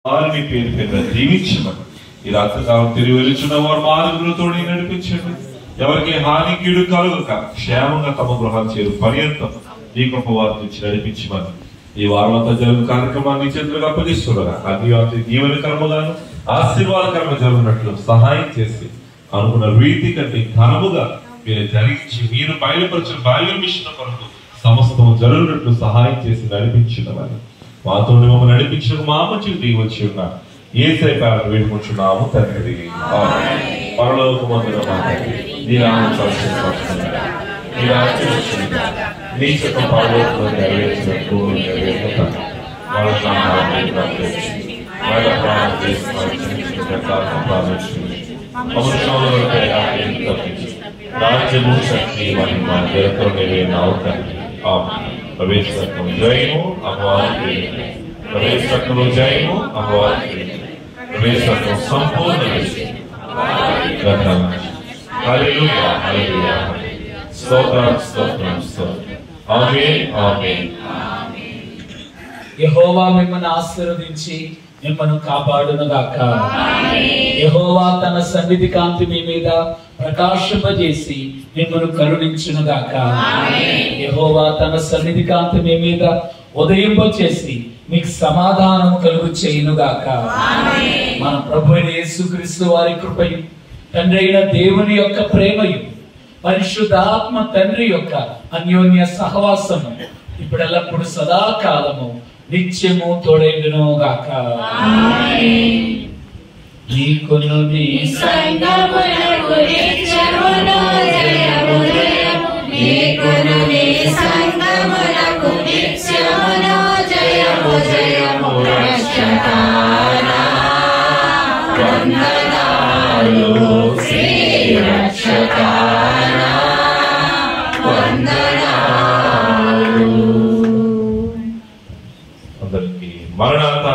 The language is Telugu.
వారిని పేరు పేరున దీవించమని ఈ రాత్రికాలం తిరిగి వెలుచున్న వారు మార్గంలో నడిపించండి. ఎవరికి హాని కీడు కలుగక క్షేమంగా తమ గృహాలు చేరు పర్యంతం ఈ గొప్ప వారి నుంచి నడిపించమని ఈ వారంతా జరుగు కార్యక్రమాన్ని చేతులుగా అప్పగిస్తుండగా అన్ని జీవనకరముగాను ఆశీర్వాదకరంగా జరుగునట్లు సహాయం చేసి అనుకున్న రీతి కంటే ఘనముగా మీరు జరిగించి మీరు బయలుపరిచిన బైబిల్ మిషన్ కొరకు సమస్తం జరుగునట్లు సహాయం చేసి నడిపించినవని మాతో మమ్మల్ని నడిపించిన మా మంచికి దిగి వచ్చి ఉన్నారు. యేసయ్య పేరట వేడుకుంటున్నాము తండ్రి. పరలోకమందున మా తండ్రి, నీ నామం పరిశుద్ధపరచబడును, నీ రాజ్యం వచ్చునుగాక, నీ చిత్తం పరలోకములో నెరవేర్చినట్టు భూమిలో నెరవేరునుగాక. మన ప్రాణాలను రక్షించు, మన ప్రాణం చేసిన ప్రార్థించుము. మమ్మల్ని శోధనలపై తప్పించు, రాజ్యము శక్తి మహిమ నిరంతరం నెరవేరును తండ్రి. ఆమేన్. ప్రవేశం జయము అపవాది, ప్రవేశం జయము అపవాది, ప్రవేశం సంపూర్ణ హల్లెలూయా హల్లెలూయా స్తోత్రం స్తోత్రం స్తోత్రం. ఆమేన్ ఆమేన్. యెహోవా మిమ్మల్ని ఆశీర్వదించి మిమ్మల్ని కాపాడునుగాక. యెహోవా తన సన్నిధి కాంతి మీ మీద ప్రకాశింపజేసి మిమ్మల్ని కరుణించునుగాక. యెహోవా తన సన్నిధి కాంతి మీ మీద ఉదయింపచేసి మీకు సమాధానం కలుగు చేయునుగాక. మన ప్రభు అయిన యేసుక్రీస్తు వారి కృపయు తండ్రి అయిన దేవుని యొక్క ప్రేమయు పరిశుద్ధాత్మ తండ్రి యొక్క అన్యోన్య సహవాసము ఇప్పుడెల్లప్పుడు సదాకాలము నిత్యము తోడైండును గాక. నీకును నీ సంగమునకు నిత్యమును జయము జయము, నీకును నీ సంగమునకు నిత్యమును జయము జయము. రక్షకానా వందనాలు, శ్రీ రక్షకానా వందనాలు. అందరికీ మరణాత.